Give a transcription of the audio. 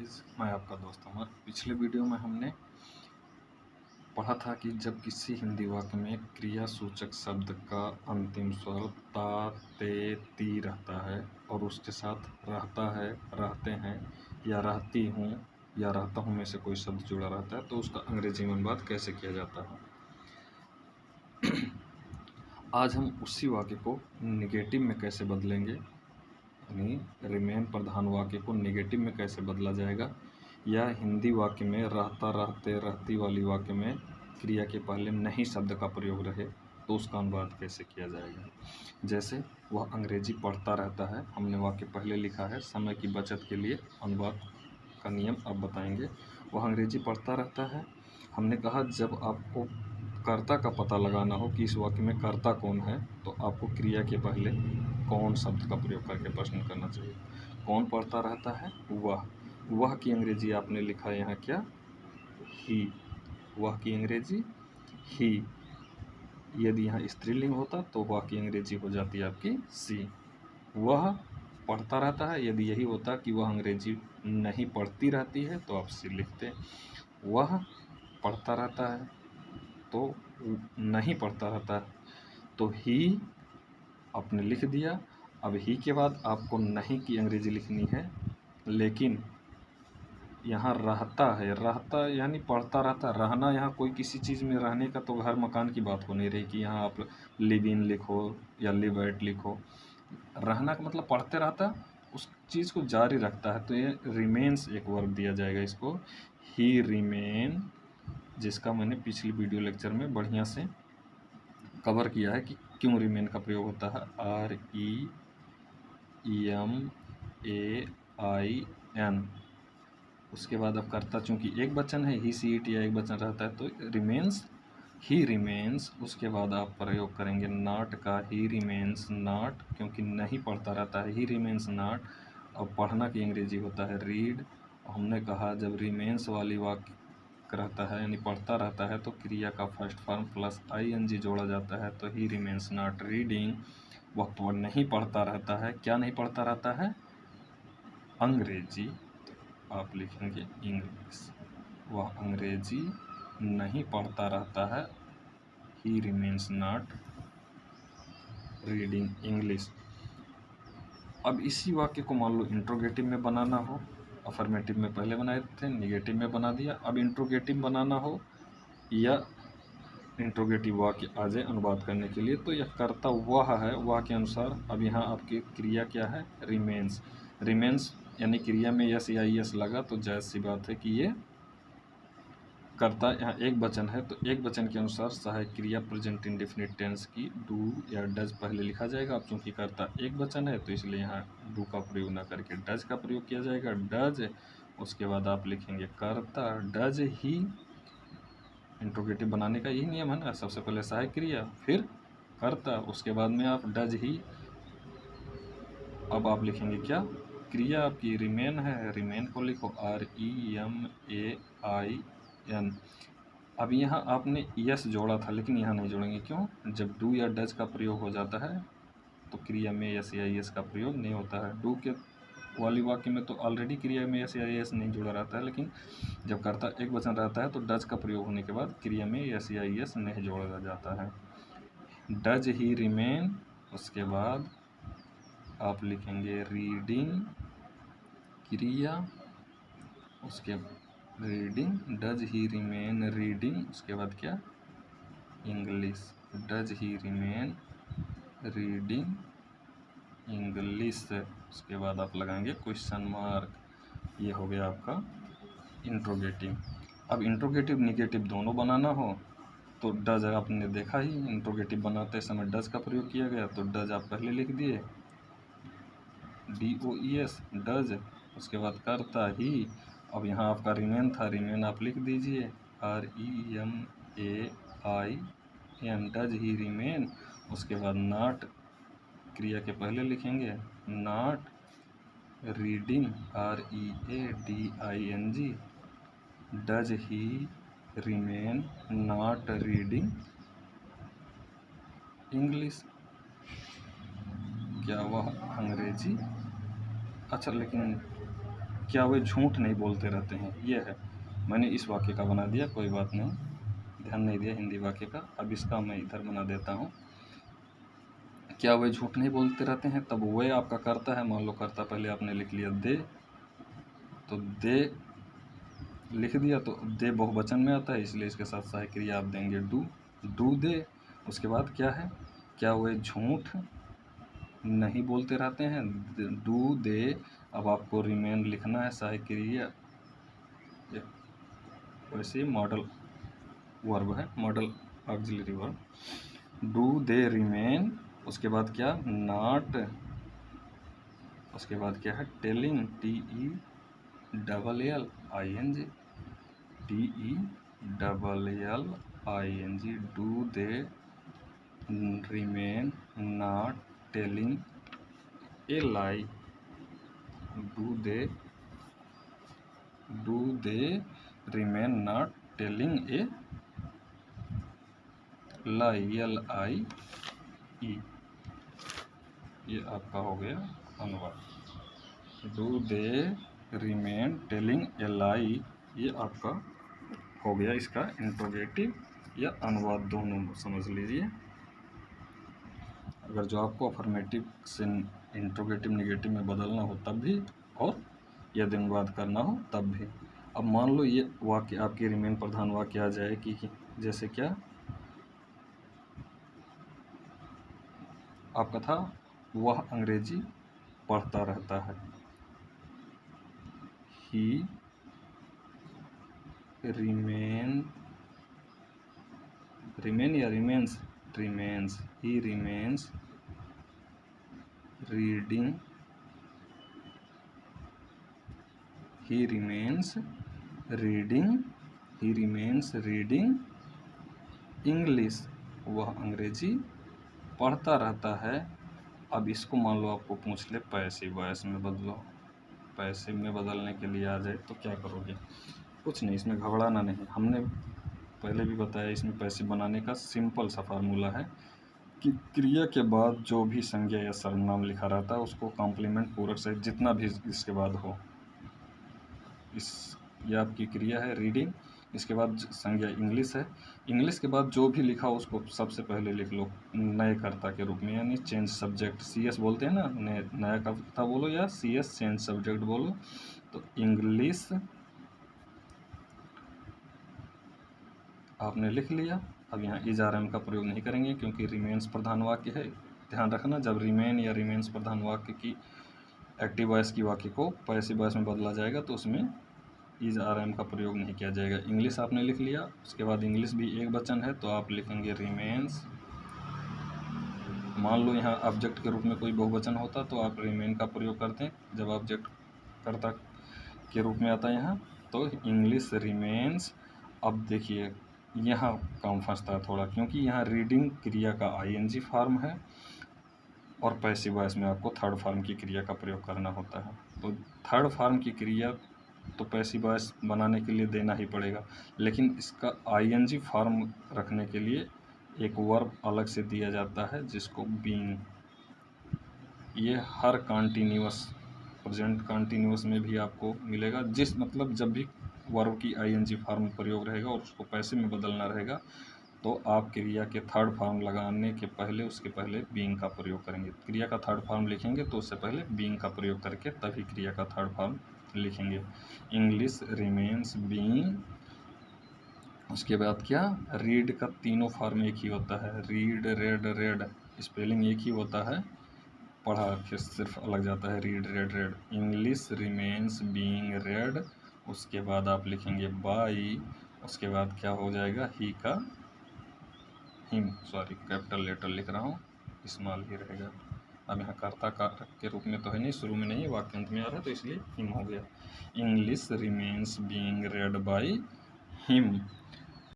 Guys, मैं आपका दोस्त अमर। पिछले वीडियो में हमने पढ़ा था कि जब किसी हिंदी वाक्य में क्रिया सूचक शब्द का अंतिम स्वर ता, ते, ती रहता है और उसके साथ रहता है, रहते हैं या रहती हूँ या रहता हूँ में से कोई शब्द जुड़ा रहता है तो उसका अंग्रेजी में अनुवाद कैसे किया जाता है। आज हम उसी वाक्य को निगेटिव में कैसे बदलेंगे, यानी रिमेन प्रधान वाक्य को निगेटिव में कैसे बदला जाएगा, या हिंदी वाक्य में रहता, रहते, रहती वाली वाक्य में क्रिया के पहले नहीं शब्द का प्रयोग रहे तो उसका अनुवाद कैसे किया जाएगा। जैसे वह अंग्रेजी पढ़ता रहता है, हमने वाक्य पहले लिखा है। समय की बचत के लिए अनुवाद का नियम अब बताएंगे। वह अंग्रेजी पढ़ता रहता है, हमने कहा जब आपको कर्ता का पता लगाना हो कि इस वाक्य में कर्ता कौन है तो आपको क्रिया के पहले कौन शब्द का प्रयोग करके प्रश्न करना चाहिए। कौन पढ़ता रहता है? वह की अंग्रेजी आपने लिखा यहाँ क्या? ही। वह की अंग्रेजी ही। यदि यहाँ स्त्रीलिंग होता तो वह की अंग्रेजी हो जाती आपकी सी। वह पढ़ता रहता है, यदि यही होता कि वह अंग्रेजी नहीं पढ़ती रहती है तो आप सी लिखते। वह पढ़ता रहता है तो नहीं पढ़ता रहता है तो ही आपने लिख दिया। अब ही के बाद आपको नहीं की अंग्रेजी लिखनी है, लेकिन यहाँ रहता है, रहता यानी पढ़ता रहता। रहना यहाँ कोई किसी चीज़ में रहने का तो घर मकान की बात हो नहीं रही कि यहाँ आप लिव इन लिखो या लिव एट लिखो। रहना का मतलब पढ़ते रहता, उस चीज़ को जारी रखता है, तो ये रिमेन्स एक वर्ब दिया जाएगा इसको, ही रिमेन, जिसका मैंने पिछली वीडियो लेक्चर में बढ़िया से कवर किया है कि क्यों रिमेन का प्रयोग होता है। REMAIN। उसके बाद अब कर्ता चूंकि एक वचन है, ही सी इट या एक वचन रहता है तो रिमेन्स, ही रिमेन्स। उसके बाद आप प्रयोग करेंगे नॉट का, ही रिमेन्स नॉट, क्योंकि नहीं पढ़ता रहता है, ही रिमेन्स नॉट। और पढ़ना की अंग्रेजी होता है रीड। हमने कहा जब रिमेन्स वाली वाक्य रहता है यानी पढ़ता रहता है तो क्रिया का फर्स्ट फॉर्म प्लस ING जोड़ा जाता है, तो ही रिमेन्स नॉट रीडिंग। वह नहीं पढ़ता रहता है। क्या नहीं पढ़ता रहता है? अंग्रेजी। आप लिखेंगे इंग्लिश। वह अंग्रेजी नहीं पढ़ता रहता है, ही रिमेन्स नॉट रीडिंग इंग्लिश। अब इसी वाक्य को मान लो इंट्रोगेटिव में बनाना हो, अफर्मेटिव में पहले बनाए थे, निगेटिव में बना दिया। अब इंट्रोगेटिव बनाना हो या इंट्रोगेटिव वाक्य आ जाए अनुवाद करने के लिए, तो यह कर्ता वह है, वह के अनुसार अब यहाँ आपकी क्रिया क्या है? रिमेन्स। रिमेन्स यानी क्रिया में यस या यस लगा तो जायज़ सी बात है कि ये कर्ता यहाँ एक वचन है, तो एक वचन के अनुसार सहायक क्रिया प्रेजेंट इंडेफिनिट टेंस की डू या डज पहले लिखा जाएगा। अब चूंकि कर्ता एक वचन है तो इसलिए यहाँ डू का प्रयोग न करके डज का प्रयोग किया जाएगा, डज। उसके बाद आप लिखेंगे कर्ता डज ही। इंट्रोगेटिव बनाने का यही नियम है ना, सबसे पहले सहायक क्रिया फिर कर्ता, उसके बाद में आप डज ही। अब आप लिखेंगे क्या? क्रिया आपकी रिमेन है, रिमेन को लिखो REMAIN। अब यहाँ आपने यस जोड़ा था लेकिन यहाँ नहीं जोड़ेंगे, क्यों? जब डू या डज का प्रयोग हो जाता है तो क्रिया में यस या यस का प्रयोग नहीं होता है। डू के वाली वाक्य में तो ऑलरेडी क्रिया में यस या यस नहीं जुड़ा रहता है, लेकिन जब कर्ता एक वचन रहता है तो डज का प्रयोग होने के बाद क्रिया में यस या यस नहीं जोड़ा जाता है। Does he remain. उसके बाद आप लिखेंगे रीडिंग क्रिया, उसके reading, does he remain reading. उसके बाद क्या? English. Does he remain reading English. उसके बाद आप लगाएंगे क्वेश्चन मार्क। ये हो गया आपका इंट्रोगेटिव। अब इंट्रोगेटिव निगेटिव दोनों बनाना हो तो डज आपने देखा ही, इंट्रोगेटिव बनाते समय डज का प्रयोग किया गया तो डज आप पहले लिख दिए, DOES डज। उसके बाद करता ही। अब यहाँ आपका रिमेन था, रिमेन आप लिख दीजिए REMAIN डज ही रिमेन। उसके बाद नॉट क्रिया के पहले लिखेंगे not reading READING does he remain not reading English. क्या वह अंग्रेजी? अच्छा, लेकिन क्या वे झूठ नहीं बोलते रहते हैं, ये है। मैंने इस वाक्य का बना दिया, कोई बात नहीं, ध्यान नहीं दिया हिंदी वाक्य का। अब इसका मैं इधर बना देता हूँ। क्या वे झूठ नहीं बोलते रहते हैं, तब वे आपका कर्ता है। मान लो कर्ता पहले आपने लिख लिया दे, तो दे लिख दिया, तो दे बहुवचन में आता है, इसलिए इसके साथ सहायक क्रिया आप देंगे डू दे। उसके बाद क्या है, क्या वे झूठ नहीं बोलते रहते हैं, डू दे। अब आपको रिमेन लिखना है, सहायक क्रिया वैसे मॉडल वर्ब है, model auxiliary verb. Do they remain, उसके बाद क्या, नॉट, उसके बाद क्या है, telling, TELLING, TELLING, do they remain not telling a lie, do they remain not telling a lie, LIE। ये आपका हो गया अनुवाद। Do they remain telling a lie, ये आपका हो गया इसका इंट्रोगेटिव या अनुवाद, दोनों समझ लीजिए। अगर जो आपको अफर्मेटिव से इंट्रोगेटिव निगेटिव में बदलना हो तब भी, और यदि अनुवाद करना हो तब भी। अब मान लो ये वाक्य आपकी रिमेन प्रधान वाक्य आ जाए कि जैसे क्या आपका था, वह अंग्रेजी पढ़ता रहता है, ही रिमेन या रिमेन्स, ही रिमेन्स रीडिंग, ही रिमेन्स रीडिंग इंग्लिश, वह अंग्रेजी पढ़ता रहता है। अब इसको मान लो आपको पूछ ले पैसिव वॉइस में बदलो, पैसिव में बदलने के लिए आ जाए तो क्या करोगे, कुछ नहीं, इसमें घबराना नहीं। हमने पहले भी बताया, इसमें पैसिव बनाने का सिंपल सा फार्मूला है कि क्रिया के बाद जो भी संज्ञा या सर्वनाम लिखा रहता है उसको कॉम्प्लीमेंट पूरक सहित जितना भी इसके बाद हो, ये आपकी क्रिया है रीडिंग, इसके बाद संज्ञा इंग्लिश है, इंग्लिश के बाद जो भी लिखा उसको सबसे पहले लिख लो नए कर्ता के रूप में, यानी चेंज सब्जेक्ट, CS बोलते हैं ना, नया कर्ता बोलो या CS चेंज सब्जेक्ट बोलो। तो इंग्लिश आपने लिख लिया। अब यहाँ इज RM का प्रयोग नहीं करेंगे क्योंकि रिमेन्स प्रधान वाक्य है। ध्यान रखना, जब रिमेन या रिमेन्स प्रधान वाक्य की एक्टिव वॉइस की वाक्य को पैसिव वॉइस में बदला जाएगा तो उसमें इज RM का प्रयोग नहीं किया जाएगा। इंग्लिश आपने लिख लिया, उसके बाद इंग्लिश भी एक वचन है तो आप लिखेंगे रिमेन्स। मान लो यहाँ ऑब्जेक्ट के रूप में कोई बहुवचन होता तो आप रिमेन का प्रयोग करते हैं, जब ऑब्जेक्ट कर्ता के रूप में आता है यहाँ तो इंग्लिश रिमेन्स। अब देखिए यहाँ काम फंसता है थोड़ा, क्योंकि यहाँ रीडिंग क्रिया का ING फॉर्म है और पैसिव वॉइस में आपको थर्ड फॉर्म की क्रिया का प्रयोग करना होता है। तो थर्ड फॉर्म की क्रिया तो पैसिव वॉइस बनाने के लिए देना ही पड़ेगा, लेकिन इसका ING फॉर्म रखने के लिए एक वर्ब अलग से दिया जाता है जिसको बीइंग। ये हर कॉन्टीन्यूअस, प्रेजेंट कॉन्टीन्यूअस में भी आपको मिलेगा, जिस मतलब जब भी वर्ब की ING फॉर्म प्रयोग रहेगा और उसको पैसिव में बदलना रहेगा तो आप क्रिया के थर्ड फॉर्म लगाने के पहले उसके पहले बीइंग का प्रयोग करेंगे। क्रिया का थर्ड फॉर्म लिखेंगे तो उससे पहले बीइंग का प्रयोग करके तभी क्रिया का थर्ड फॉर्म लिखेंगे। इंग्लिश रिमेन्स बीइंग, उसके बाद क्या, रीड का तीनों फॉर्म एक ही होता है, रीड, रेड, स्पेलिंग एक ही होता है, पढ़ा फिर सिर्फ अलग जाता है, read, red. English remains being red, उसके बाद आप लिखेंगे बाई, उसके बाद क्या हो जाएगा, ही का हिम, सॉरी कैपिटल लेटर लिख रहा हूँ, स्मॉल ही रहेगा। अब यहाँ कर्ता का के रूप में तो है नहीं, शुरू में नहीं, वाक्यांत में आ रहा है तो इसलिए हिम हो गया। English remains being red by him,